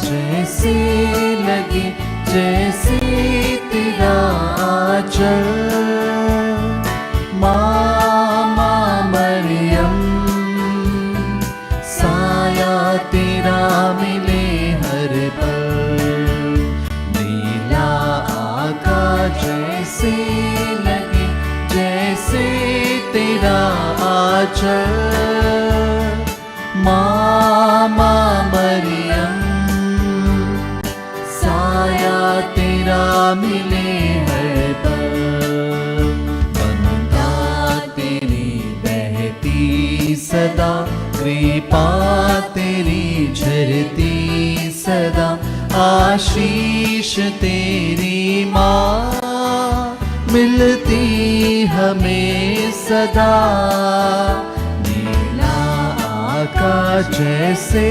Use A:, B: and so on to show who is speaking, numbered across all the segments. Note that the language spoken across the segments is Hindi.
A: जैसे लगे जैसे तेरा आंचल। माँ मरियम साया तेरा मिले हर पल। नीला आकाश जैसे लगे जैसे तेरा आंचल। माँ मरियम साया तेरा मिले हर पल। बंदा तेरी बहती सदा, कृपा तेरी झरती सदा। आशीष तेरी माँ मिलती हमें सदा। नीला आकाश जैसे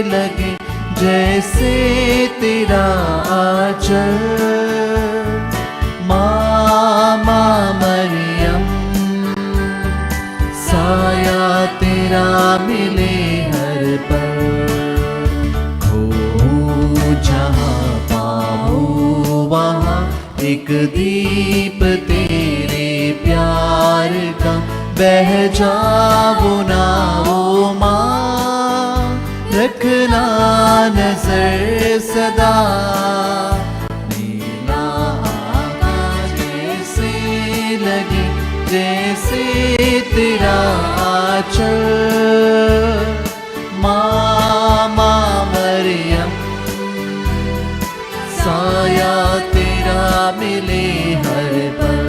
A: लगे जैसे तेरा आंचल। माँ मरियम साया तेरा मिले हर पल। हो जहाँ पाऊँ वहाँ एक दीप तेरे प्यार का। बह जाओ ना वो माँ, रखना नजर सदा। नीला आकाश जैसे लगे जैसे तेरा आंचल। माँ मरियम साया तेरा मिले हर पल।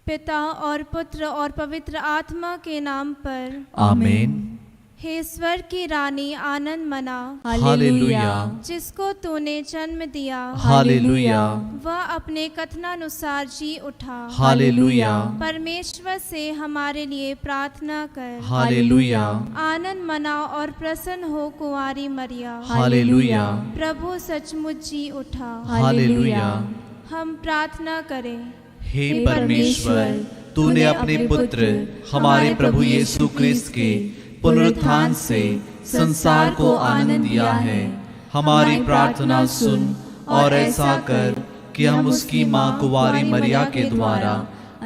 B: पिता और पुत्र और पवित्र आत्मा के नाम पर
A: आमीन।
B: हे स्वर्ग की रानी आनंद मना,
A: हालेलुया
B: जिसको तूने जन्म दिया,
A: हालेलुया
B: वह अपने कथनानुसार जी उठा।
A: हालेलुया
B: परमेश्वर से हमारे लिए प्रार्थना कर।
A: हालेलुया
B: आनंद मना और प्रसन्न हो कुंवारी मरिया,
A: हालेलुया
B: प्रभु सचमुच जी उठा।
A: हालेलुया।
B: हम प्रार्थना करें।
A: हे परमेश्वर, तूने अपने पुत्र हमारे प्रभु यीशु क्रिस्त के पुनरुत्थान से संसार को आनंद दिया है। हमारी प्रार्थना सुन और ऐसा कर कि हम उसकी माँ कुंवारी मरिया के द्वारा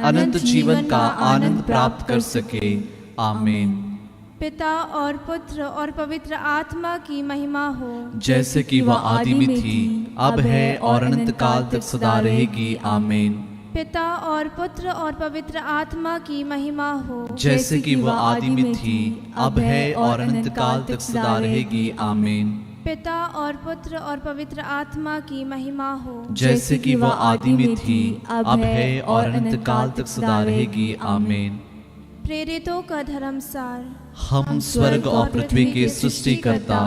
A: अनंत जीवन का आनंद प्राप्त कर सके। आमीन।
B: पिता और पुत्र और पवित्र आत्मा की महिमा हो,
A: जैसे कि वह आदि में थी, अब है और अनंत काल तक सदा रहेगी। आमीन।
B: पिता और पुत्र और पवित्र आत्मा की महिमा हो,
A: जैसे कि वह आदि में थी, अब है और अनंत काल तक सदा रहेगी। आमीन।
B: पिता और पुत्र और पवित्र आत्मा की महिमा हो,
A: जैसे कि वह आदि में थी, अब है और अनंत काल तक सदा रहेगी। आमीन।
B: प्रेरितों का धर्मसार।
A: हम स्वर्ग और पृथ्वी के सृष्टिकर्ता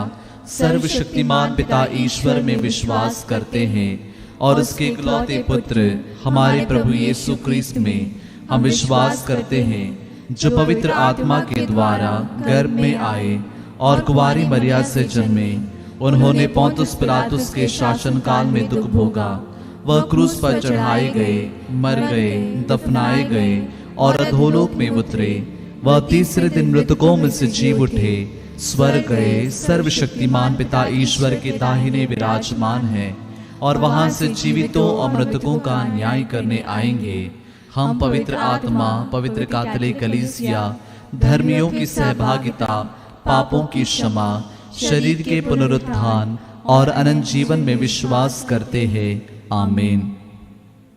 A: सर्वशक्तिमान पिता ईश्वर में विश्वास करते हैं और उसके इकलौते पुत्र हमारे प्रभु यीशु क्रिस्त में हम विश्वास करते हैं, जो पवित्र आत्मा के द्वारा गर्भ में आए और कुंवारी मरिया से जन्मे। उन्होंने पोंतुस पिलातुस के शासन काल में दुख भोगा। वह क्रूस पर चढ़ाए गए, मर गए, दफनाए गए और अधोलोक में उतरे। वह तीसरे दिन मृतकों में से जी उठे, स्वर्ग गए, सर्वशक्तिमान पिता ईश्वर के दाहिने विराजमान है और वहां से जीवितों और मृतकों का न्याय करने आएंगे। हम पवित्र आत्मा, पवित्र कैथोलिक कलीसिया, धर्मियों की सहभागिता, पापों की क्षमा, शरीर के पुनरुत्थान और अनंत जीवन में विश्वास करते हैं। आमीन।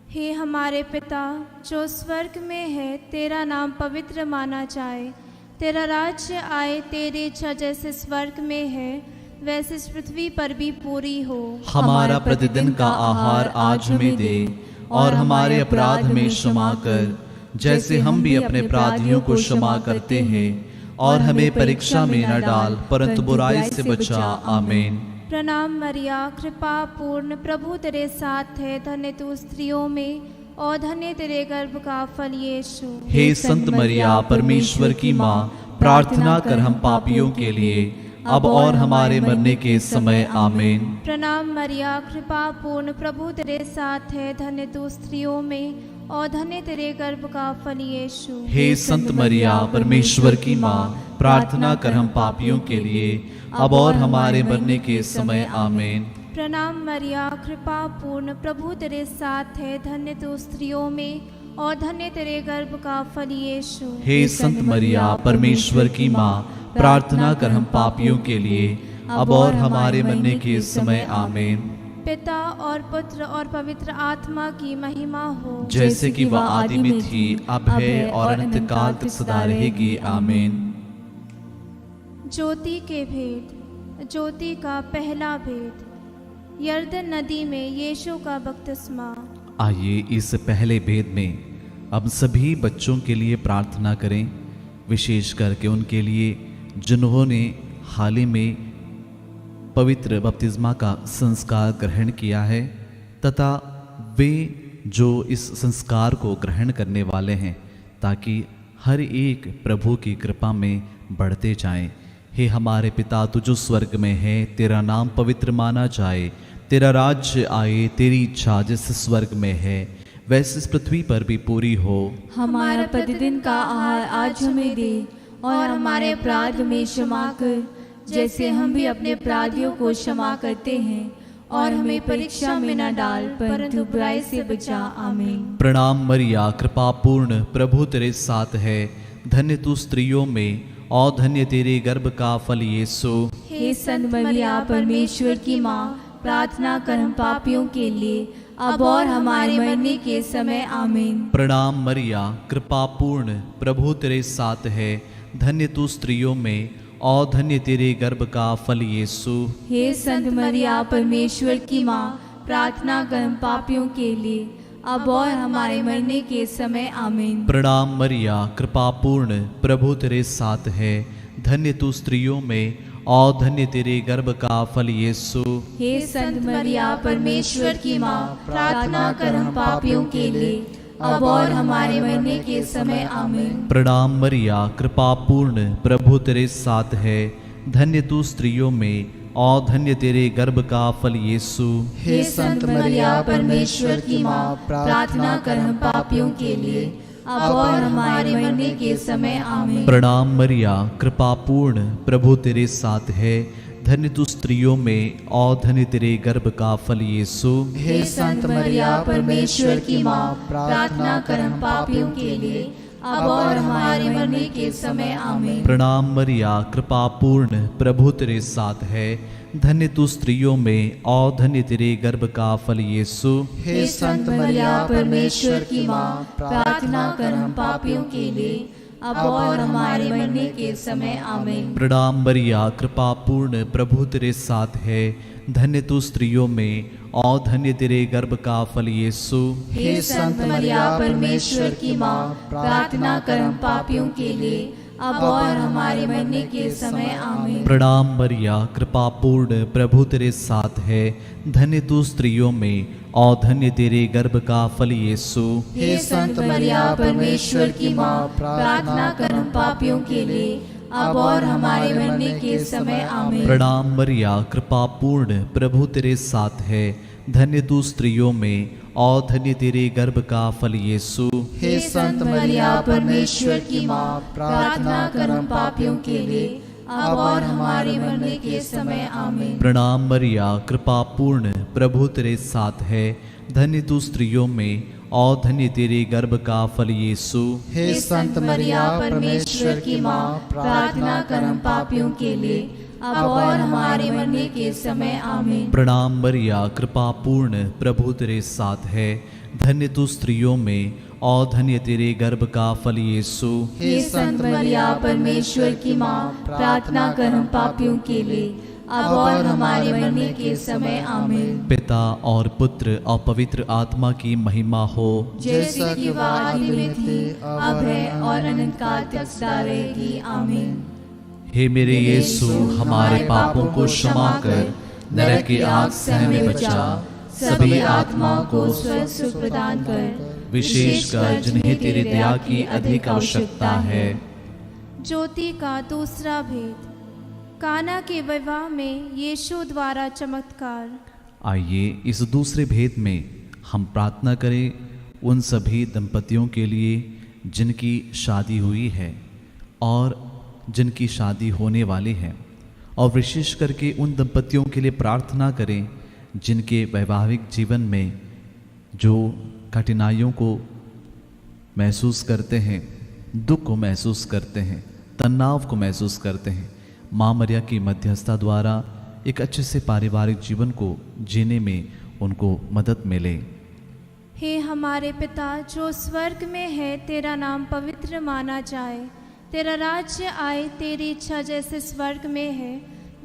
B: हे हमारे पिता जो स्वर्ग में है, तेरा नाम पवित्र माना जाए। तेरा राज्य आए, तेरी इच्छा जैसे स्वर्ग में है वैसे इस पृथ्वी पर भी पूरी हो।
A: हमारा प्रतिदिन का आहार आज हमें दे और हमारे अपराध में क्षमा कर, जैसे हम भी अपने अपराधियों को क्षमा करते हैं। और हमें परीक्षा में न डाल, परंतु बुराई से बचा। आमीन।
B: प्रणाम मरिया, कृपा पूर्ण, प्रभु तेरे साथ है। धन्य तू स्त्रियों में और धन्य तेरे गर्भ का फल यीशु।
A: हे संत मरिया, परमेश्वर की माँ, प्रार्थना कर हम पापियों के लिए, अब और हमारे मरने के समय। आमीन।
B: प्रणाम मरिया, कृपा पूर्ण, प्रभु तेरे साथ है। धन्य तू स्त्रियों में और धन्य तेरे गर्भ का फल यीशु।
A: हे संत मरिया, परमेश्वर की माँ, प्रार्थना कर हम पापियों के लिए अब और हमारे मरने के समय आमीन।
B: प्रणाम मरिया, कृपा पूर्ण, प्रभु तेरे साथ है, धन्य तू स्त्रियों में और धन्य तेरे गर्भ का फल यीशु।
A: हे संत मरिया, परमेश्वर की माँ, प्रार्थना कर हम पापियों के लिए अब और हमारे मरने के समय आमीन।
B: पिता और पुत्र और पवित्र आत्मा की महिमा हो,
A: जैसे कि वह आदि में थी, अब है और अनंत काल तक सदा रहेगी आमीन।
B: ज्योति के भेद। ज्योति का पहला भेद, यरदन नदी में यीशु का बपतिस्मा।
A: आइए इस पहले भेद में अब सभी बच्चों के लिए प्रार्थना करें, विशेष करके उनके लिए जिन्होंने हाल ही में पवित्र बपतिस्मा का संस्कार ग्रहण किया है तथा वे जो इस संस्कार को ग्रहण करने वाले हैं, ताकि हर एक प्रभु की कृपा में बढ़ते जाएं। हे हमारे पिता, तू जो स्वर्ग में है, तेरा नाम पवित्र माना जाए, तेरा राज्य आए, तेरी इच्छा जैसे स्वर्ग में है वैसे इस पृथ्वी पर भी पूरी हो।
C: हमारा प्रतिदिन का आहार आज हमें दे और हमारे अपराध में क्षमा कर, जैसे हम भी अपने अपराधियों को क्षमा करते हैं, और हमें परीक्षा में न डाल परंतु बुराई से बचा। आमीन।
A: प्रणाम मरिया, कृपा पूर्ण, प्रभु तेरे साथ है, धन्य तू स्त्रियों में और धन्य तेरे गर्भ का फल यीशु।
C: हे संत मरिया, परमेश्वर की माँ, प्रार्थना कर हम पापियों के लिए अब और हमारे मरने के समय। आमीन।
A: प्रणाम मरिया, कृपा पूर्ण, प्रभु तेरे साथ है, धन्य तू स्त्रियों में और धन्य तेरे गर्भ का फल यीशु।
C: हे संत मरिया, परमेश्वर की माँ, प्रार्थना कर हम पापियों के लिए अब और हमारे मरने के समय। आमीन।
A: प्रणाम मरिया, कृपा पूर्ण, प्रभु तेरे साथ है, धन्य तू स्त्रियों में और धन्य तेरे गर्भ का फल यीशु।
C: हे संत मरिया, परमेश्वर की माँ, प्रार्थना कर हम पापियों के लिए अब और हमारे मरने के समय। आमीन।
A: प्रणाम मरिया, कृपा पूर्ण, प्रभु तेरे साथ है, धन्य तू स्त्रियों में और धन्य तेरे गर्भ का फल यीशु।
C: हे संत मरिया, परमेश्वर की माँ, प्रार्थना कर हम पापियों के लिए अब और हमारे मरने के समय। आमीन।
A: प्रणाम मरिया, कृपा पूर्ण, प्रभु तेरे साथ है, धन्य तू स्त्रियों में और धन्य तेरे गर्भ का फल यीशु।
C: हे संत मरिया, परमेश्वर की माँ, प्रार्थना कर हम पापियों के लिए अब और हमारे मरने के समय। आमीन।
A: प्रणाम मरिया, कृपा पूर्ण, प्रभु तेरे साथ है, धन्य तू स्त्रियों में और धन्य तेरे गर्भ का फल यीशु।
C: हे संत मरिया, परमेश्वर की माँ, प्रार्थना कर हम पापियों के लिए अब और हमारे मरने के समय। आमीन।
A: प्रणाम मरिया, कृपा पूर्ण, प्रभु तेरे साथ है, धन्य तू स्त्रियों में और धन्य तेरे गर्भ का फल यीशु।
C: हे संत मरिया, परमेश्वर की माँ, प्रार्थना कर हम पापियों के लिए अब और हमारे मरने के समय। आमीन।
A: प्रणाम मरिया, कृपा पूर्ण, प्रभु तेरे साथ है, धन्य तू स्त्रियों में और धन्य तेरे गर्भ का फल यीशु।
C: हे संत मरिया, परमेश्वर की माँ, प्रार्थना कर हम पापियों के लिए अब और हमारे मरने के समय। आमीन।
A: प्रणाम मरिया, कृपा पूर्ण, प्रभु तेरे साथ है, धन्य तू स्त्रियों में और धन्य तेरे गर्भ का फल यीशु।
C: हे संत मरिया, परमेश्वर की माँ, प्रार्थना कर हम पापियों के लिए अब और हमारे मरने के समय। आमीन।
A: प्रणाम मरिया, कृपा पूर्ण, प्रभु तेरे साथ है, धन्य तू स्त्रियों में और धन्य तेरे गर्भ का फल यीशु।
C: हे संत मरिया, परमेश्वर की माँ, प्रार्थना कर हम पापियों के लिए अब और हमारे मरने के समय। आमीन।
A: प्रणाम मरिया, कृपा पूर्ण, प्रभु तेरे साथ है, धन्य तू स्त्रियों में और धन्य तेरे गर्भ का फल यीशु।
C: हे संत मरिया, परमेश्वर की माँ, प्रार्थना कर हम पापियों के लिए अब और हमारे मरने के समय। आमीन।
A: पिता और पुत्र और पवित्र आत्मा की महिमा हो,
C: जैसे कि वह आदि में थी, अब है और अनंत काल तक सदा रहेगी। आमीन।
A: हे मेरे यीशु, हमारे पापों को क्षमा कर, नरक की आग से हमें बचा,
C: सभी आत्माओं को स्वर्ग सुख प्रदान कर,
A: विशेषकर जिन्हें तेरी दया की अधिक आवश्यकता है।
B: ज्योति का दूसरा भेद, काना के विवाह में यीशु द्वारा चमत्कार।
A: आइए इस दूसरे भेद में हम प्रार्थना करें उन सभी दंपतियों के लिए जिनकी शादी हुई है और जिनकी शादी होने वाली है, और विशेष करके उन दंपतियों के लिए प्रार्थना करें जिनके वैवाहिक जीवन में जो कठिनाइयों को महसूस करते हैं, दुख को महसूस करते हैं, तनाव को महसूस करते हैं। माँ मरिया की मध्यस्थता द्वारा एक अच्छे से पारिवारिक जीवन को जीने में उनको मदद मिले।
B: हे हमारे पिता जो स्वर्ग में है, तेरा नाम पवित्र माना जाए, तेरा राज्य आए, तेरी इच्छा जैसे स्वर्ग में है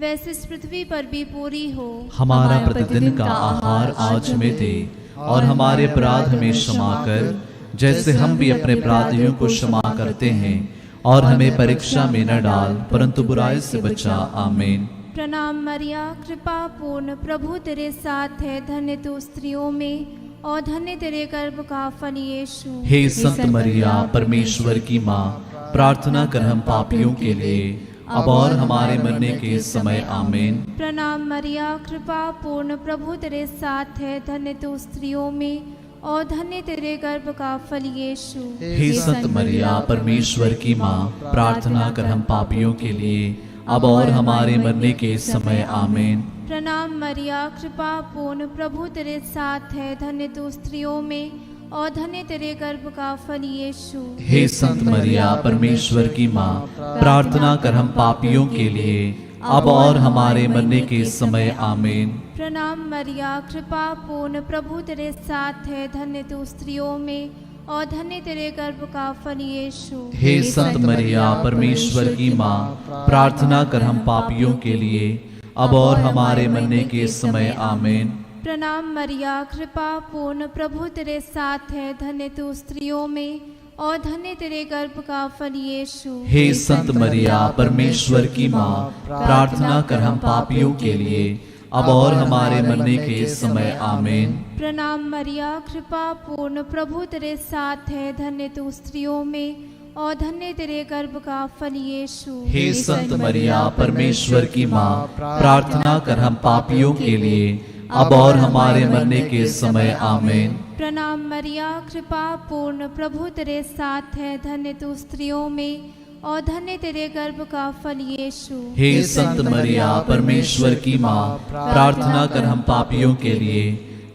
B: वैसे इस पृथ्वी पर भी पूरी हो।
A: हमारा प्रतिदिन का आहार आज हमें दे, और हमारे अपराध हमें क्षमा कर जैसे हम भी अपने अपराधियों को क्षमा करते हैं, और हमें परीक्षा में न डाल परंतु बुराई से बचा। आमीन।
B: प्रणाम मरिया, कृपा पूर्ण, प्रभु तेरे साथ है, धन्य तू स्त्रियों में और धन्य तेरे गर्भ का फल यीशु।
A: हे संत मरिया परमेश्वर की माँ, प्रार्थना कर हम पापियों के लिए अब और हमारे मरने के समय। आमीन।
B: प्रणाम मरिया, कृपा पूर्ण, प्रभु तेरे साथ है, धन्य तू स्त्रियों में और धन्य तेरे गर्भ का फल यीशु।
A: हे संत मरिया परमेश्वर की माँ, प्रार्थना कर हम पापियों के लिए अब और हमारे मरने के समय। आमीन।
B: प्रणाम मरिया, कृपा पूर्ण, प्रभु तेरे साथ है, धन्य तू स्त्रियों में और धन्य तेरे गर्भ का फल यीशु।
A: हे संत मरिया परमेश्वर की माँ, प्रार्थना कर हम पापियों के लिए अब और हमारे मरने के समय। आमीन।
B: प्रणाम मरिया, कृपा पूर्ण, प्रभु तेरे साथ है, धन्य तू स्त्रियों में और धन्य तेरे गर्भ का फल यीशु।
A: हे संत मरिया परमेश्वर की माँ, प्रार्थना कर हम पापियों के लिए अब और हमारे मरने के समय। आमीन।
B: प्रणाम मरिया, कृपा पूर्ण, प्रभु तेरे साथ है, धन्य तू स्त्रियों में और धन्य तेरे गर्भ का फल यीशु।
A: हे संत मरिया परमेश्वर की माँ, प्रार्थना कर हम पापियों के लिए अब और हमारे मरने के समय। आमीन।
B: प्रणाम मरिया, कृपा पूर्ण, प्रभु तेरे साथ है, धन्य तू स्त्रियों में और धन्य तेरे गर्भ का फल यीशु।
A: हे संत मरिया परमेश्वर की माँ, प्रार्थना कर हम पापियों के लिए अब और हमारे मरने के समय। आमीन।
B: प्रणाम मरिया, कृपा पूर्ण, प्रभु तेरे साथ है, धन्य तू स्त्रियों में और धन्य तेरे गर्भ का फल यीशु।
A: हे संत मरिया परमेश्वर की माँ, प्रार्थना कर हम पापियों के लिए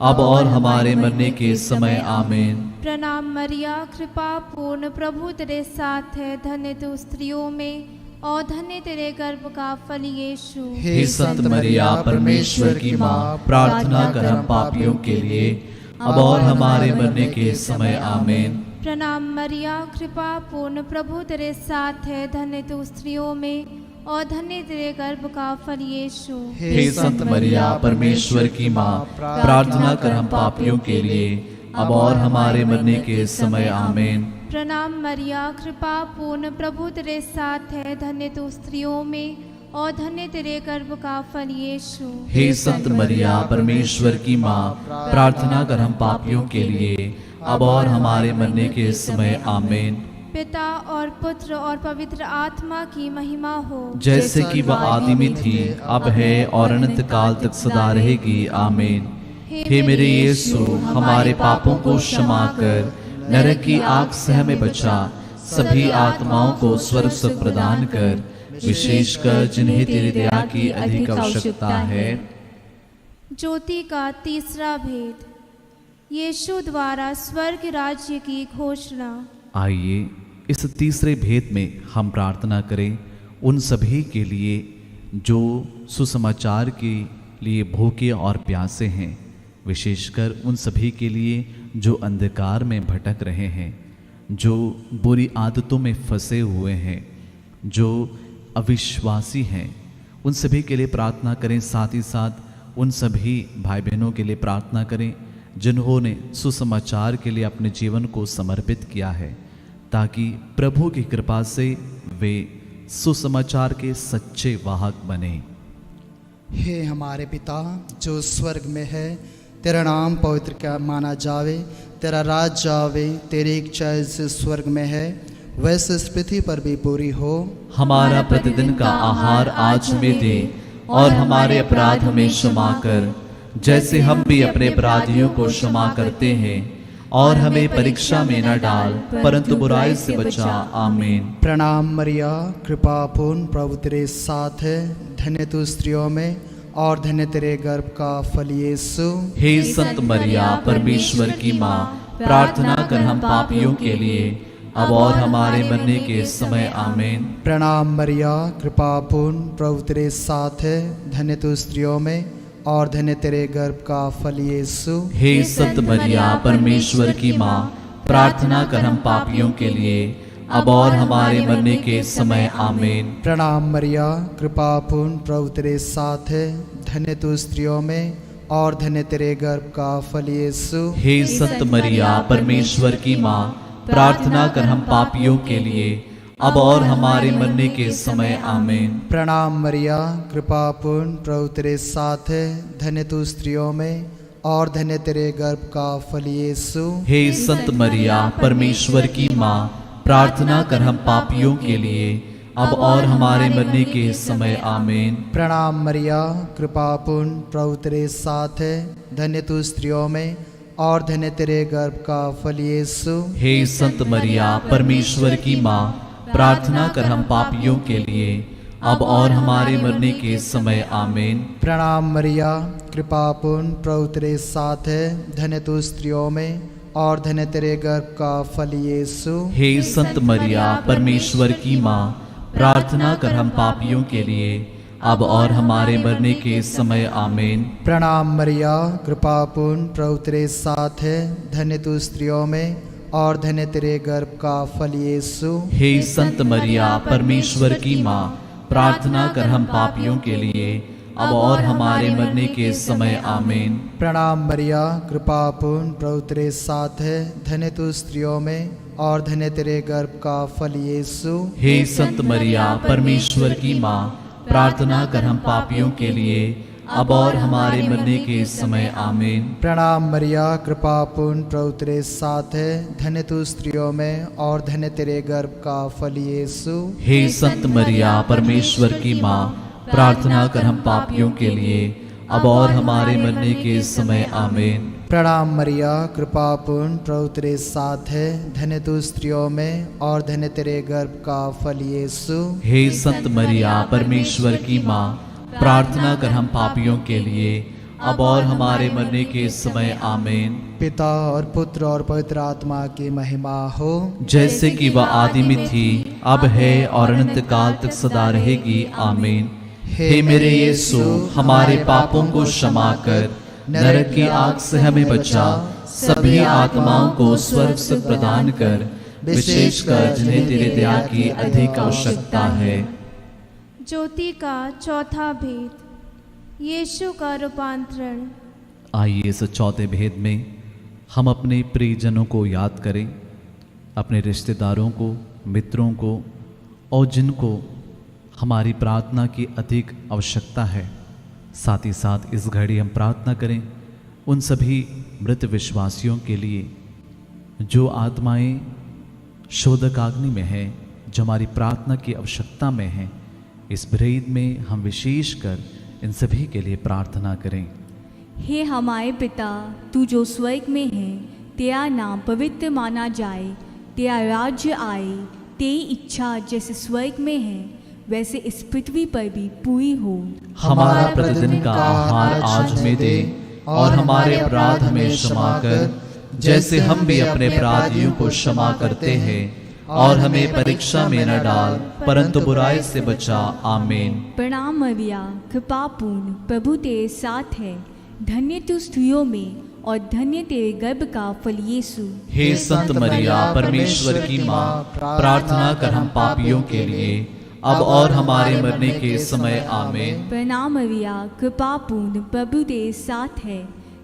A: अब और हमारे मरने के समय। आमीन।
B: प्रणाम मरिया, कृपा पूर्ण, प्रभु तेरे साथ है, धन्य तू स्त्रियों में और धन्य तेरे गर्भ का फल यीशु।
A: हे संत मरिया परमेश्वर की माँ, प्रार्थना कर हम पापियों के लिए अब और हमारे मरने के समय। आमीन।
B: प्रणाम मरिया, कृपा पूर्ण, प्रभु तेरे साथ है, धन्य तू स्त्रियों में और धन्य तेरे गर्भ का फल यीशु।
A: हे संत मरिया परमेश्वर की माँ, प्रार्थना कर हम पापियों के लिए अब और हमारे मरने के समय। आमीन।
B: प्रणाम मरिया, कृपा पूर्ण, प्रभु तेरे साथ है, धन्य तू स्त्रियों में और धन्य तेरे गर्भ का फल यीशु।
A: हे संत मरिया परमेश्वर की माँ, प्रार्थना कर हम पापियों के लिए अब और हमारे मरने के समय। आमीन।
B: पिता और पुत्र और पवित्र आत्मा की महिमा हो,
A: जैसे कि वह आदि में थी, अब है और अनंत काल तक सदा रहेगी। आमीन। हे मेरे यीशु, हमारे पापों को क्षमा कर नरक की आग से हमें बचा, सभी आत्माओं को स्वर्ग सुख प्रदान कर, विशेषकर जिन्हें तेरी दया की अधिक आवश्यकता है।
B: ज्योति का तीसरा भेद, यीशु द्वारा स्वर्ग राज्य की घोषणा।
A: आइए इस तीसरे भेद में हम प्रार्थना करें उन सभी के लिए जो सुसमाचार के लिए भूखे और प्यासे हैं, विशेषकर उन सभी के लिए जो अंधकार में भटक रहे हैं, जो बुरी आदतों में फंसे हुए हैं, जो अविश्वासी हैं, उन सभी के लिए प्रार्थना करें। साथ ही साथ उन सभी भाई बहनों के लिए प्रार्थना करें जिन्होंने सुसमाचार के लिए अपने जीवन को समर्पित किया है, ताकि प्रभु की कृपा से वे सुसमाचार के सच्चे वाहक बने।
D: हे हमारे पिता जो स्वर्ग में है, तेरा नाम पवित्र क्या माना जावे, तेरा राज्य आवे, तेरी इच्छा जैसे स्वर्ग में है वैसे इस पृथ्वी पर भी पूरी हो।
A: हमारा प्रतिदिन का आहार आज हमें दे, और हमारे अपराध हमें क्षमा कर जैसे हम भी अपने अपराधियों को क्षमा करते हैं, और हमें परीक्षा में न डाल, परंतु बुराई से बचा। आमीन।
D: प्रणाम मरिया, कृपा पूर्ण, प्रभु तेरे साथ है, धन्य तू स्त्रियों में और धन्य तेरे गर्भ का फल यीशु।
A: हे संत मरिया, परमेश्वर की माँ, प्रार्थना कर हम पापियों के लिए, अब और हमारे मरने के समय। आमीन।
D: प्रणाम मरिया, कृपा पूर्ण, प्रभु तेरे साथ है, धन्य तू स्त्रियों में और धन्य तेरे गर्भ का फल यीशु।
A: हे संत मरिया, परमेश्वर की माँ, प्रार्थना कर हम पापियों के लिए, अब और हमारे मरने के समय। आमीन।
D: प्रणाम मरिया, कृपा पूर्ण, प्रभु तेरे साथ है, धन्य तू स्त्रियों में और धन्य तेरे गर्भ का फल यीशु।
A: हे संत मरिया, परमेश्वर की माँ, प्रार्थना कर हम पापियों के लिए, अब और हमारे मरने के समय। आमीन।
D: प्रणाम मरिया, कृपा पूर्ण, प्रभु तेरे साथ है, धन्य तू स्त्रियों में और धन्य तेरे गर्भ का फल यीशु।
A: हे संत मरिया, परमेश्वर की माँ, प्रार्थना कर हम पापियों के लिए, अब और हमारे मरने के समय। आमीन।
D: प्रणाम मरिया, कृपा पूर्ण, प्रभु तेरे साथ है, धन्य तू स्त्रियों में और धन्य तेरे गर्भ का फल यीशु।
A: हे संत मरिया, परमेश्वर की माँ, प्रार्थना कर हम पापियों के लिए, अब और हमारे मरने के समय। आमीन।
D: प्रणाम मरिया, कृपा पूर्ण, प्रभु तेरे साथ है, धन्य तू स्त्रियों में और धन्य तेरे गर्भ का फल यीशु।
A: हे संत मरिया, परमेश्वर की माँ, प्रार्थना कर हम पापियों के लिए, अब और हमारे मरने के समय। आमीन।
D: प्रणाम मरिया, कृपा पूर्ण, प्रभु तेरे साथ है, धन्य तू स्त्रियों में और धन्य तेरे गर्भ का फल यीशु।
A: हे संत मरिया, परमेश्वर की माँ, प्रार्थना कर हम पापियों के लिए, अब और हमारे मरने के समय। आमीन।
D: प्रणाम मरिया, कृपा पूर्ण, प्रभु तेरे साथ है, धन्य तू स्त्रियों में और धन्य तेरे गर्भ का फल यीशु।
A: हे संत मरिया, परमेश्वर की माँ, प्रार्थना कर हम पापियों के लिए, अब और हमारे मरने के समय। आमीन।
D: प्रणाम मरिया, कृपा पूर्ण, प्रभु तेरे साथ है, धन्य तू स्त्रियों में और धन्य तेरे गर्भ का फल यीशु।
A: हे संत मरिया, परमेश्वर की माँ, प्रार्थना कर हम पापियों के लिए, अब और हमारे मरने के समय। आमीन।
D: प्रणाम मरिया, कृपा पूर्ण, प्रभु तेरे साथ है, धन्य तू स्त्रियों में और धन्य तेरे गर्भ का फल यीशु।
A: हे संत मरिया, परमेश्वर की माँ, प्रार्थना कर हम पापियों के लिए, अब और हमारे मरने के समय। आमीन।
D: पिता और पुत्र और पवित्र आत्मा की महिमा हो,
A: जैसे कि वह आदि में थी, अब है और अनंत काल तक सदा रहेगी। आमीन। हे मेरे यीशु, हमारे पापों को क्षमा कर, नरक की आग से हमें बचा, सभी आत्माओं को स्वर्ग सुख प्रदान कर, विशेषकर जिन्हें तेरे दया की अधिक आवश्यकता है।
B: ज्योति का चौथा भेद, यीशु का रूपांतरण।
A: आइए इस चौथे भेद में हम अपने प्रियजनों को याद करें, अपने रिश्तेदारों को, मित्रों को और जिनको हमारी प्रार्थना की अधिक आवश्यकता है। साथ ही साथ इस घड़ी हम प्रार्थना करें उन सभी मृत विश्वासियों के लिए जो आत्माएं शोधकाग्नि में हैं, जो हमारी प्रार्थना की आवश्यकता में हैं। इस भेद में हम विशेषकर इन सभी के लिए प्रार्थना करें।
C: हे हमारे पिता, तू जो स्वर्ग में है, तेरा नाम पवित्र माना जाए, तेरा राज्य आए, तेरी इच्छा जैसे स्वर्ग में है वैसे इस पृथ्वी पर भी पूरी हो।
A: हमारा प्रतिदिन का आहार आज हमें दे, और हमारे अपराध हमें क्षमा कर, जैसे हम भी अपने अपराधियों को क्षमा करते हैं, और हमें परीक्षा में न डाल, परंतु बुराई से बचा। आमीन।
C: प्रणाम मरिया, कृपा पूर्ण, प्रभु तेरे साथ है, धन्य तू स्त्रियों में और धन्य तेरे गर्भ का फल यीशु।
A: हे संत मरिया, परमेश्वर की माँ, प्रार्थना कर हम पापियों के लिए, अब और हमारे मरने के समय। आमीन।
C: प्रणाम मरिया, कृपा पूर्ण, प्रभु तेरे साथ है,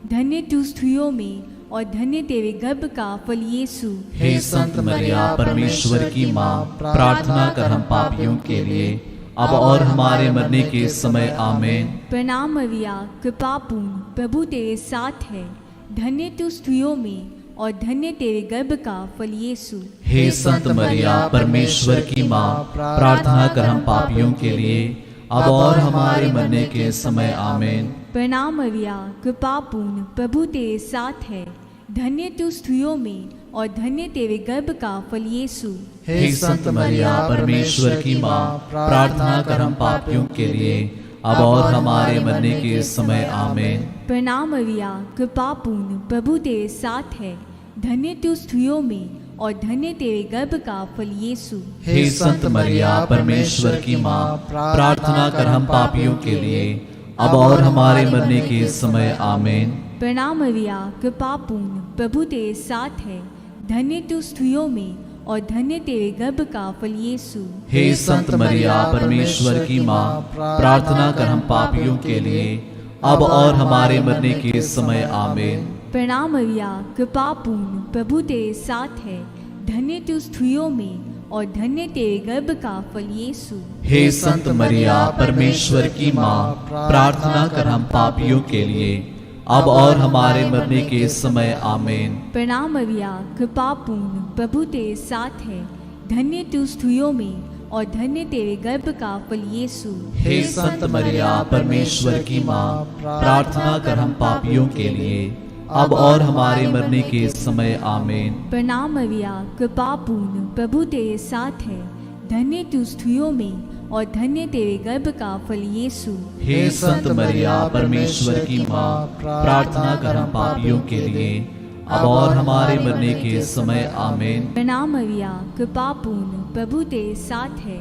C: धन्य तू स्त्रियों में और धन्य तेरे गर्भ का फल यीशु।
A: हे संत मरिया, परमेश्वर की माँ, प्रार्थना कर हम पापियों के लिए, अब और हमारे मरने के समय। आमीन।
C: प्रणाम मरिया, कृपा पूर्ण, प्रभु तेरे साथ है, धन्य तू स्त्रियों में और धन्य तेरे गर्भ का फल यीशु।
A: हे संत मरिया, परमेश्वर की माँ, प्रार्थना कर हम पापियों के लिए, अब और हमारे मरने के समय। आमीन।
C: प्रणाम मरिया, कृपा पूर्ण, प्रभु तेरे साथ है, धन्य तू स्त्रियों में और धन्य तेरे गर्भ का फल यीशु।
A: हे संत मरिया परमेश्वर की माँ, प्रार्थना कर हम पापियों के लिए अब और हमारे मरने के समय आमीन।
C: प्रणाम मरिया, कृपा पूर्ण, प्रभु तेरे साथ है। धन्य तू स्त्रियों में और धन्य तेरे गर्भ का फल यीशु।
A: हे संत मरिया परमेश्वर की माँ, प्रार्थना कर हम पापियों के लिए अब और हमारे मरने के समय आमीन।
C: प्रणाम मरिया, कृपा पूर्ण, प्रभु तेरे साथ है। धन्य तू स्त्रियों में और धन्य तेरे गर्भ का फल यीशु।
A: हे संत मरिया परमेश्वर की माँ, प्रार्थना कर हम पापियों के लिए अब और हमारे मरने के समय आमीन।
C: प्रणाम मरिया, कृपा पूर्ण, प्रभु तेरे साथ है। धन्य तू स्त्रियों में और धन्य तेरे गर्भ का फल यीशु।
A: हे संत मरिया परमेश्वर की माँ, प्रार्थना कर हम पापियों के लिए अब और हमारे मरने के समय आमीन।
C: प्रणाम मरिया, कृपा पूर्ण, प्रभु तेरे साथ है। धन्य तू स्त्रियों में और धन्य तेरे गर्भ का फल यीशु।
A: हे संत मरिया परमेश्वर की माँ, प्रार्थना कर हम पापियों के लिए अब और हमारे मरने के समय आमीन।
C: प्रणाम मरिया, कृपा पूर्ण, प्रभु तेरे साथ है। धन्य तू स्त्रियों में और धन्य तेरे गर्भ का फल यीशु।
A: हे संत मरिया परमेश्वर की माँ, प्रार्थना कर हम पापियों के लिए अब और हमारे मरने के समय आमीन।
C: प्रणाम मरिया, कृपा पूर्ण, प्रभु तेरे साथ है।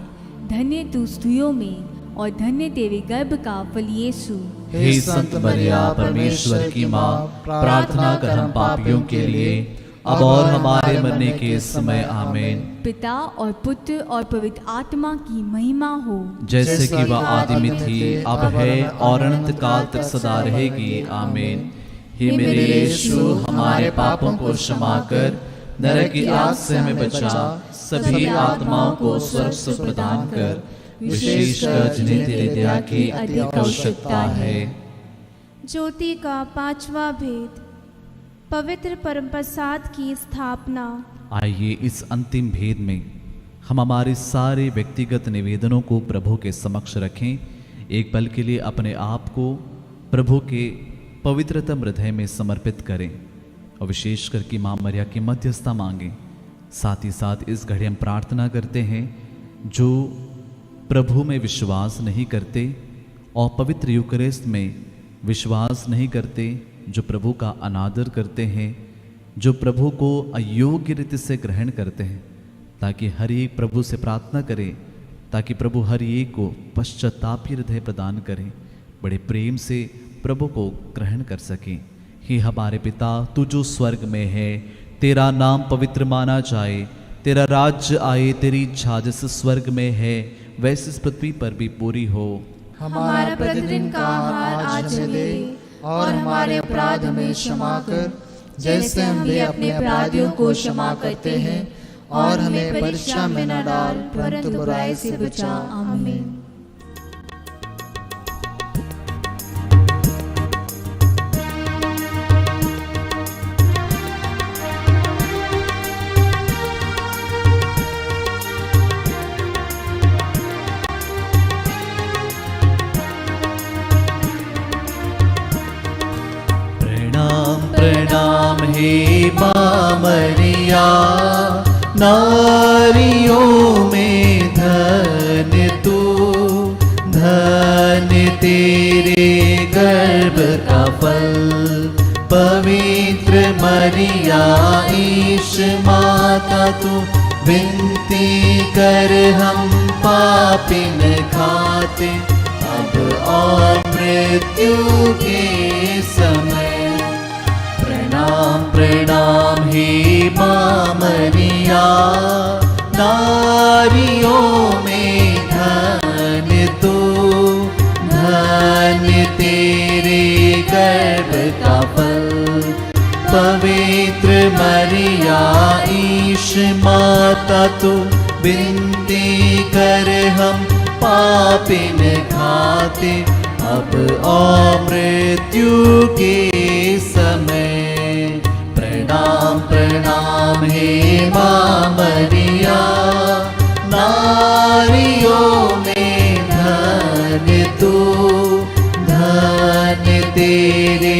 C: धन्य तू स्त्रियों में और धन्य तेरे गर्भ का फल यीशु।
A: हे संत मरिया परमेश्वर की माँ, प्रार्थना कर हम पापियों के लिए अब और हमारे मरने के समय आमीन।
C: पिता और पुत्र और पवित्र आत्मा की महिमा हो,
A: जैसे कि वह आदि में थी, अब है और अनंत काल तक सदा रहेगी आमीन। हे मेरे यीशु, हमारे पापों को क्षमा कर नरक की आग से हमें बचा, सभी आत्माओं को स्वर्ग सुख प्रदान कर, विशेषकर जिन्हें तेरी दया की अधिक आवश्यकता है।
B: ज्योति का पांचवा भेद, पवित्र परमप्रसाद की स्थापना।
A: आइए इस अंतिम भेद में हम हमारे सारे व्यक्तिगत निवेदनों को प्रभु के समक्ष रखें। एक पल के लिए अपने आप को प्रभु के पवित्रतम हृदय में समर्पित करें और विशेष करके माँ मरिया की मध्यस्थता मांगें। साथ ही साथ इस घड़ी हम प्रार्थना करते हैं जो प्रभु में विश्वास नहीं करते और पवित्र यूकरिस्त में विश्वास नहीं करते, जो प्रभु का अनादर करते हैं, जो प्रभु को अयोग्य रीति से ग्रहण करते हैं, ताकि हर एक प्रभु से प्रार्थना करे, ताकि प्रभु हर एक को पश्चातापी हृदय प्रदान करें, बड़े प्रेम से प्रभु को ग्रहण कर सकें। हे हमारे पिता, तू जो स्वर्ग में है, तेरा नाम पवित्र माना जाए, तेरा राज्य आए, तेरी इच्छा जैसे स्वर्ग में है वैसे इस पृथ्वी पर भी पूरी हो।
B: हमारा प्रतिदिन का आहार आज हमें दे और हमारे अपराध हमें क्षमा कर, जैसे हम भी अपने अपराधियों को क्षमा करते हैं, और हमें परीक्षा में न डाल परंतु बुराई से बचा। आमीन।
A: प्रणाम हे माँ मरिया, नारियों में धन्य तू, धन्य तेरे गर्भ का फल। पवित्र मरिया ईश माता तू, विनती कर हम पापिन खाते, अब और मृत्यु के समय। प्रणाम प्रणाम हे माँ मरिया, नारियों में धन्य तू, धन्य तेरे गर्भ का फल। पवित्र मरिया ईश माता तू, विनती कर हम पापिन खाते, अब और मृत्यु के समय। प्रणाम प्रणाम हे माँ मरिया, नारियों में धन्य तू, धन्य तेरे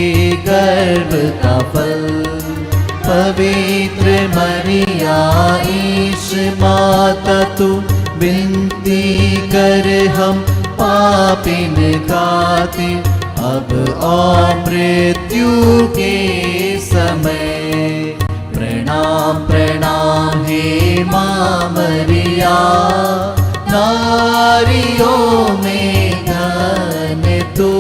A: गर्भ का फल। पवित्र मरिया ईश माता तू विनती कर हम पापिन खातिर अब और मृत्यु के समय। प्रणाम प्रणाम हे माँ मरिया, नारियों में धन्य तू,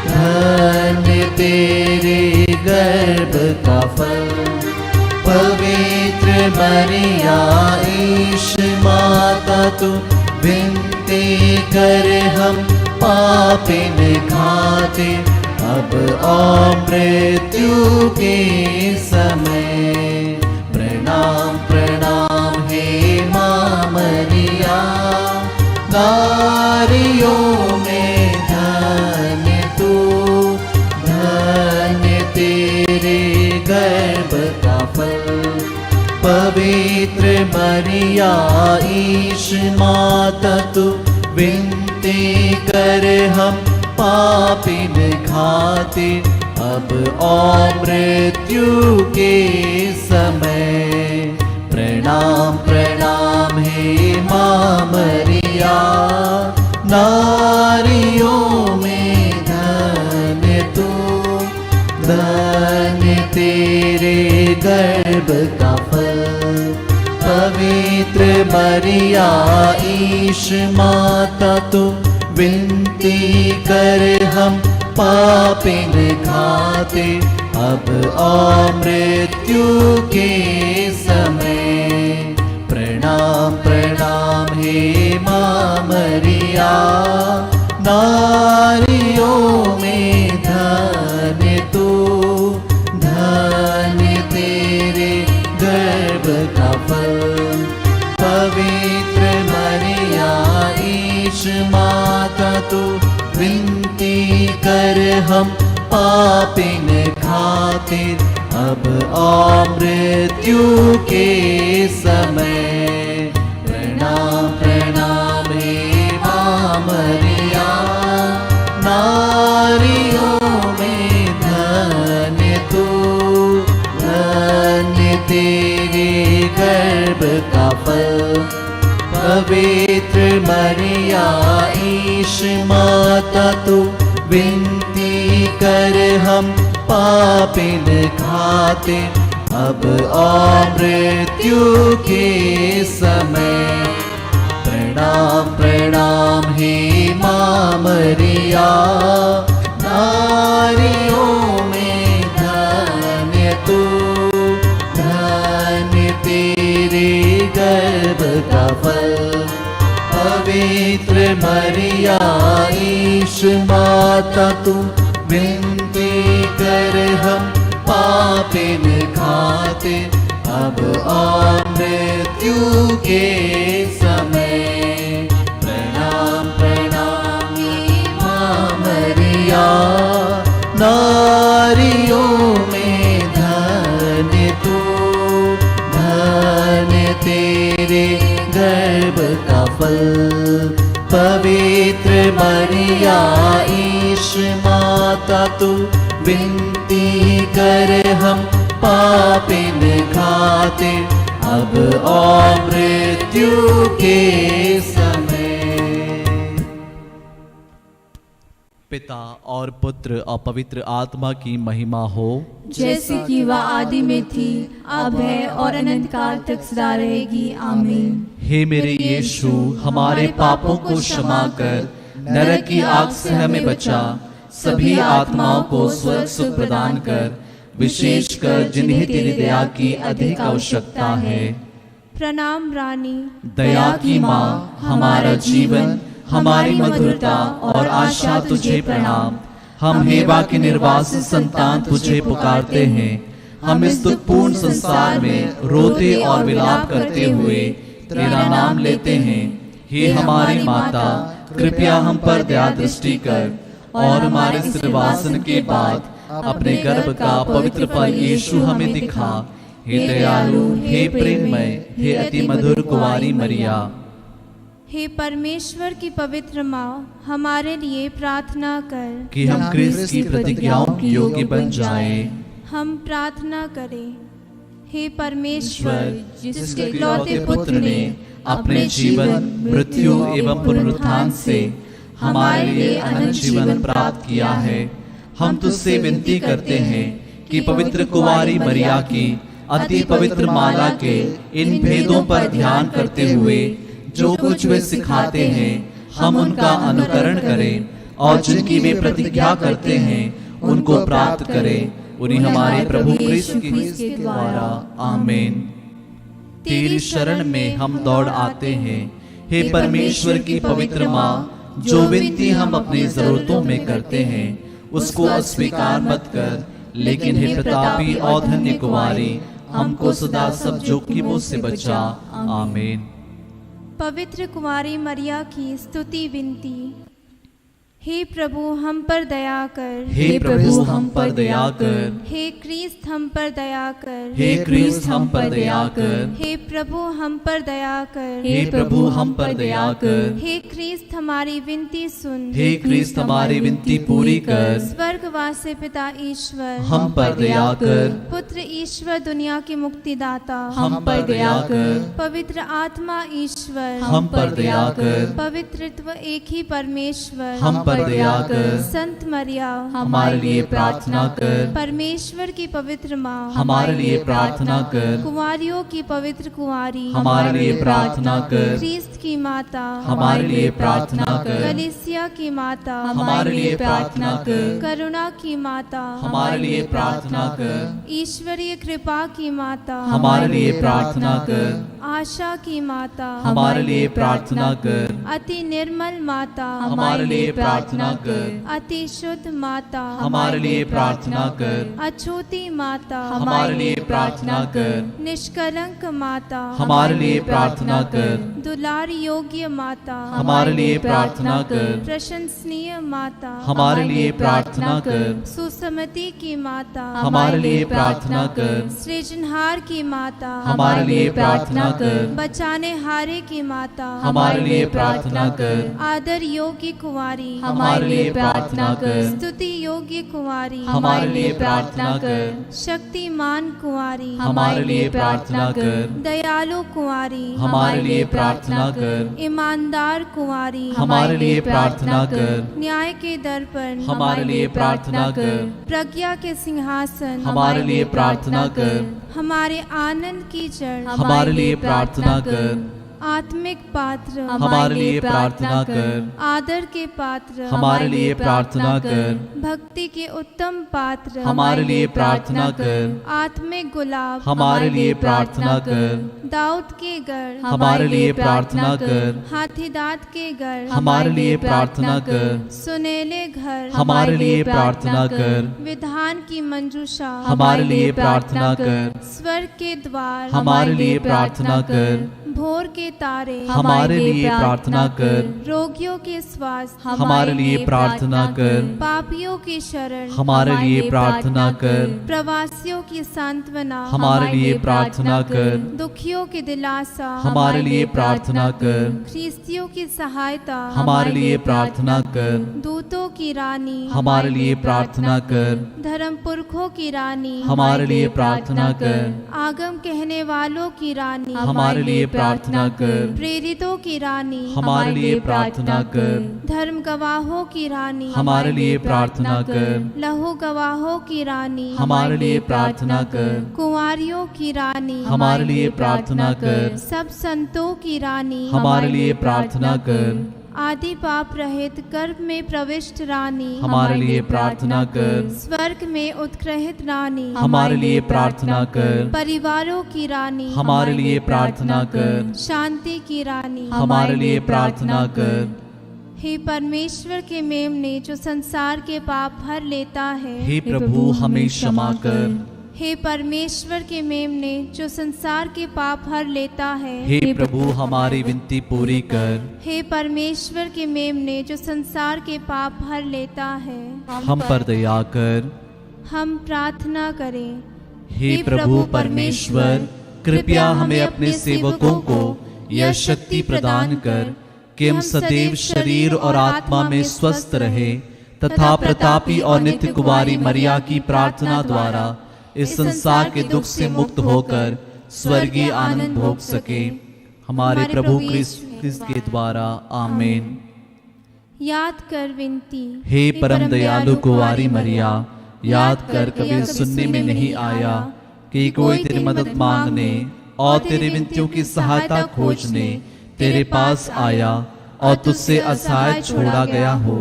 A: धन्य तेरे गर्भ का फल। पवित्र मरिया ईश माता तू विनती कर हम पापिन खातिर अब और मृत्यु के समय। प्रणाम प्रणाम हे माँ मरिया, नारियों में धन्य तू, धन्य तेरे गर्भ का फल। पवित्र मरिया ईश माता तू विनती कर हम पापिन खातिर अब और मृत्यु के समय। प्रणाम प्रणाम हे माँ मरिया, नारियों में धन्य तू, धन्य तेरे गर्भ का फल। पवित्र मरिया ईश माता तू विनती कर हम पापिन खातिर अब और मृत्यु के समय। प्रणाम प्रणाम हे माँ मरिया, नारियों में धन्य तू, धन्य तेरे गर्भ का फल। पवित्र मरिया ईश माता तू विनती कर हम पापिन खातिर अब और मृत्यु के समय। प्रणाम प्रणाम हे माँ मरिया, नारियों में धन्य तू, धन्य तेरे गर्भ का फल। पवित्र मरिया ईश माता तू विनती कर हम पापिन खातिर अब और मृत्यु के समय। प्रणाम प्रणाम हे माँ मरिया, नारियों में धन्य तू, धन्य तेरे गर्भ का फल। पवित्र मरिया ईश माता तू विनती कर हम पापिन खातिर अब और मृत्यु के समय। प्रणाम प्रणाम हे माँ मरिया, नारियों में धन्य तू, धन्य तेरे गर्भ का फल। पवित्र मरिया ईश माता तू विनती कर हम पापिन खातिर अब और मृत्यु के समय। पिता और पुत्र और पवित्र आत्मा की महिमा हो,
C: जैसे कि वह आदि में थी, अब है और अनंत काल तक सदा रहेगी। आमीन।
A: हे मेरे यीशु, हमारे पापों को क्षमा कर, नरक की आग से हमें बचा, सभी आत्माओं को स्वर्ग सुख प्रदान कर, विशेषकर जिन्हें तेरी दया की अधिक आवश्यकता है।
B: प्रणाम रानी,
A: दया की माँ, हमारा जीवन, हमारी मधुरता और आशा तुझे प्रणाम। हम हेवा के निर्वासित संतान तुझे पुकारते हैं। हम इस दुखपूर्ण संसार में रोते और विलाप करते हुए तेरा नाम लेते हैं। हे हमारी माता, कृपया हम पर दया दृष्टि कर और हमारे सिरवासन के बाद अपने गर्भ का पवित्र फल यीशु हमें दिखा। हे दयालु, हे प्रेममय, हे अति मधुर कुंवारी मरिया।
B: हे परमेश्वर की पवित्र माँ, हमारे लिए प्रार्थना कर
A: कि हम क्रिस्त की प्रतिज्ञाओं की योग्य बन जाएं।
B: हम प्रार्थना करें। हे परमेश्वर,
A: जिसके इकलौते पुत्र ने अपने जीवन, मृत्यु एवं पुनरुत्थान से हमारे लिए अनंत जीवन प्राप्त किया है, हम तुझसे विनती करते हैं कि पवित्र कुंवारी मरिया की अति पवित्र माला के इन भेदों पर ध्यान करते हुए जो कुछ वे सिखाते हैं, हम उनका अनुकरण करें और जिनकी वे प्रतिज्ञा करते हैं उनको प्राप्त करें। उन्हीं हमारे प्रभु क्रिस्त के द्वारा, आमीन। तेरी शरण में हम दौड़ आते हैं, हे परमेश्वर की पवित्र माँ, जो विनती हम अपनी जरूरतों में करते हैं उसको अस्वीकार मत कर, लेकिन हे प्रतापी और धन्य कुंवारी, हमको सदा सब जोखिमों से बचा। आमीन।
B: पवित्र कुंवारी मरिया की स्तुति विनती। हे प्रभु हम पर दया कर,
A: हे प्रभु हम पर दया कर,
B: हे क्रिस्त हम पर दया कर,
A: हे क्रिस्त हम पर दया कर,
B: हे प्रभु हम पर दया कर,
A: हे प्रभु हम पर दया कर,
B: हे क्रिस्त हमारी विनती सुन,
A: हे क्रिस्त हमारी विनती पूरी कर,
B: स्वर्गवासी पिता ईश्वर
A: हम पर दया कर,
B: पुत्र ईश्वर दुनिया के मुक्तिदाता
A: हम पर दया कर,
B: पवित्र आत्मा ईश्वर
A: हम पर दया कर,
B: पवित्रत्व एक ही परमेश्वर
A: हम पर दया कर,
B: संत मरिया
A: हमारे लिए प्रार्थना कर,
B: परमेश्वर की पवित्र माँ
A: हमारे लिए प्रार्थना कर,
B: कुंवारियों की पवित्र कुंवारी
A: हमारे लिए प्रार्थना कर,
B: क्रिस्त की माता
A: हमारे लिए प्रार्थना कर,
B: कलीसिया की माता
A: हमारे लिए प्रार्थना कर,
B: करुणा की माता
A: हमारे लिए प्रार्थना कर,
B: ईश्वरीय कृपा की माता
A: हमारे लिए प्रार्थना कर,
B: आशा की माता
A: हमारे लिए प्रार्थना कर,
B: अति निर्मल माता
A: हमारे लिए प्रार्थना कर,
B: अति शुद्ध माता
A: हमारे लिए प्रार्थना कर,
B: अछूती माता
A: हमारे लिए प्रार्थना कर,
B: निष्कलंक माता
A: हमारे लिए प्रार्थना कर,
B: दुलार योग्य माता
A: हमारे लिए प्रार्थना कर,
B: प्रशंसनीय माता
A: हमारे लिए प्रार्थना कर,
B: सुसमति की माता
A: हमारे लिए प्रार्थना कर,
B: सृजनहार की माता
A: हमारे लिए प्रार्थना कर,
B: बचाने हारे की माता
A: हमारे लिए प्रार्थना कर,
B: आदर योग्य कुंवारी
A: हमारे लिए प्रार्थना कर,
B: स्तुति योग्य कुंवारी
A: हमारे लिए प्रार्थना कर,
B: शक्तिमान कुंवारी
A: हमारे लिए प्रार्थना कर,
B: दयालु कुंवारी
A: हमारे लिए प्रार्थना कर,
B: ईमानदार कुंवारी
A: हमारे लिए प्रार्थना कर,
B: न्याय के दर्पण
A: हमारे लिए प्रार्थना कर,
B: प्रज्ञा के सिंहासन
A: हमारे लिए प्रार्थना कर,
B: हमारे आनंद की जड़
A: हमारे लिए प्रार्थना कर,
B: आत्मिक पात्र
A: हमारे लिए प्रार्थना कर,
B: आदर के पात्र
A: हमारे लिए प्रार्थना कर,
B: भक्ति के उत्तम पात्र
A: हमारे लिए प्रार्थना कर,
B: आत्मिक गुलाब
A: हमारे लिए प्रार्थना कर,
B: दाऊद के गढ़
A: हमारे लिए प्रार्थना कर,
B: हाथीदांत के गढ़
A: हमारे लिए प्रार्थना कर,
B: सुनेले घर
A: हमारे लिए प्रार्थना कर,
B: विधान की मंजूषा
A: हमारे लिए प्रार्थना कर,
B: स्वर्ग के द्वार
A: हमारे लिए प्रार्थना कर,
B: भोर के तारे
A: हमारे लिए प्रार्थना कर,
B: रोगियों के स्वास्थ्य
A: हमारे लिए प्रार्थना कर,
B: पापियों की शरण
A: हमारे लिए प्रार्थना कर,
B: प्रवासियों की सांत्वना
A: हमारे लिए प्रार्थना कर,
B: दुखियों की दिलासा
A: हमारे लिए प्रार्थना कर,
B: ख्रिस्तियों की सहायता
A: हमारे लिए प्रार्थना कर,
B: दूतों की रानी
A: हमारे लिए प्रार्थना कर,
B: धर्म पुरखों की रानी
A: हमारे लिए प्रार्थना कर,
B: आगम कहने वालों की रानी
A: हमारे लिए प्रार्थना कर,
B: प्रेरितों की रानी
A: हमारे लिए प्रार्थना कर,
B: धर्म गवाहों की रानी
A: हमारे लिए प्रार्थना कर,
B: लहू गवाहों की रानी
A: हमारे लिए प्रार्थना कर,
B: कुंवारियों की रानी
A: हमारे लिए प्रार्थना कर,
B: सब संतों की रानी
A: हमारे लिए प्रार्थना कर,
B: आदि पाप रहित गर्भ में प्रविष्ट रानी
A: हमारे लिए प्रार्थना कर,
B: स्वर्ग में उत्कृष्ट रानी
A: हमारे लिए प्रार्थना कर,
B: परिवारों की रानी
A: हमारे लिए प्रार्थना कर,
B: शांति की रानी
A: हमारे लिए प्रार्थना कर,
B: हे परमेश्वर के मेमने जो संसार के पाप भर लेता है
A: हे प्रभु हमें क्षमा कर,
B: हे परमेश्वर के मेमने जो संसार के पाप हर लेता है
A: हे प्रभु हमारी विनती पूरी कर,
B: हे परमेश्वर के मेमने जो संसार के पाप हर लेता है
A: हम पर दया कर,
B: हम प्रार्थना करें।
A: हे प्रभु परमेश्वर कृपया हमें अपने सेवकों को यह शक्ति प्रदान कर कि हम सदैव शरीर और आत्मा में स्वस्थ रहे तथा प्रतापी और नित्य कुंवारी मरिया की प्रार्थना द्वारा इस संसार के दुख से मुक्त होकर स्वर्गीय आनंद भोग सके। हमारे प्रभु क्रिस्त के द्वारा आमीन।
B: याद कर विनती,
A: हे परम दयालु कुंवारी मरिया, याद कर कभी सुनने में नहीं आया कि कोई तेरी मदद मांगने और तेरी विनतियों की सहायता खोजने तेरे पास आया और तुझसे असहाय छोड़ा गया हो।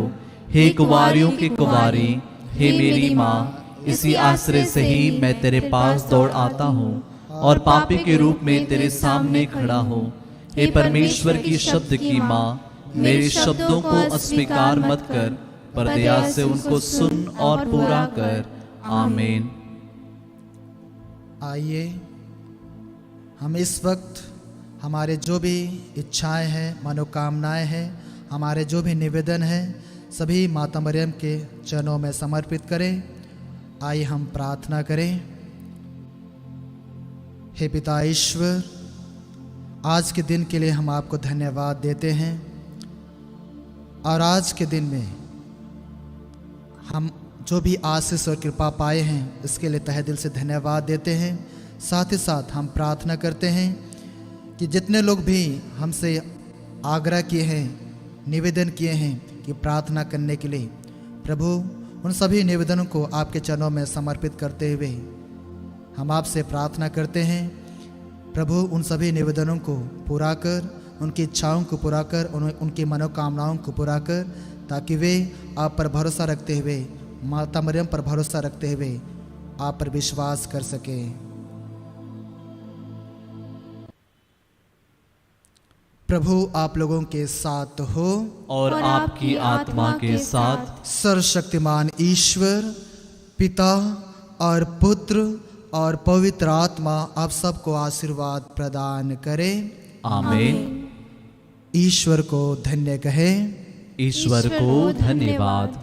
A: हे कुंवारियों की कुंवारी, हे मेरी माँ, इसी आश्रय से ही मैं तेरे पास दौड़ आता हूँ और पापी के रूप में तेरे सामने खड़ा हूँ। हे परमेश्वर की शब्द की माँ, मेरे शब्दों को अस्वीकार मत कर, पर दया से उनको सुन और पूरा कर। आमीन।
D: आइए हम इस वक्त हमारे जो भी इच्छाएं हैं, मनोकामनाएं हैं, हमारे जो भी निवेदन हैं, सभी माता मरियम के चरणों में समर्पित करें। आइए हम प्रार्थना करें। हे पिता ईश्वर, आज के दिन के लिए हम आपको धन्यवाद देते हैं और आज के दिन में हम जो भी आशीष और कृपा पाए हैं इसके लिए तहे दिल से धन्यवाद देते हैं। साथ ही साथ हम प्रार्थना करते हैं कि जितने लोग भी हमसे आग्रह किए हैं, निवेदन किए हैं कि प्रार्थना करने के लिए, प्रभु उन सभी निवेदनों को आपके चरणों में समर्पित करते हुए हम आपसे प्रार्थना करते हैं। प्रभु उन सभी निवेदनों को पूरा कर, उनकी इच्छाओं को पूरा कर, उनकी मनोकामनाओं को पूरा कर, ताकि वे आप पर भरोसा रखते हुए, माता मरियम पर भरोसा रखते हुए आप पर विश्वास कर सके। प्रभु आप लोगों के साथ हो
A: और आपकी आत्मा के साथ।
D: सर्वशक्तिमान ईश्वर पिता और पुत्र और पवित्र आत्मा आप सबको आशीर्वाद प्रदान करे।
A: आमीन।
D: ईश्वर को धन्य कहे।
A: ईश्वर को धन्यवाद।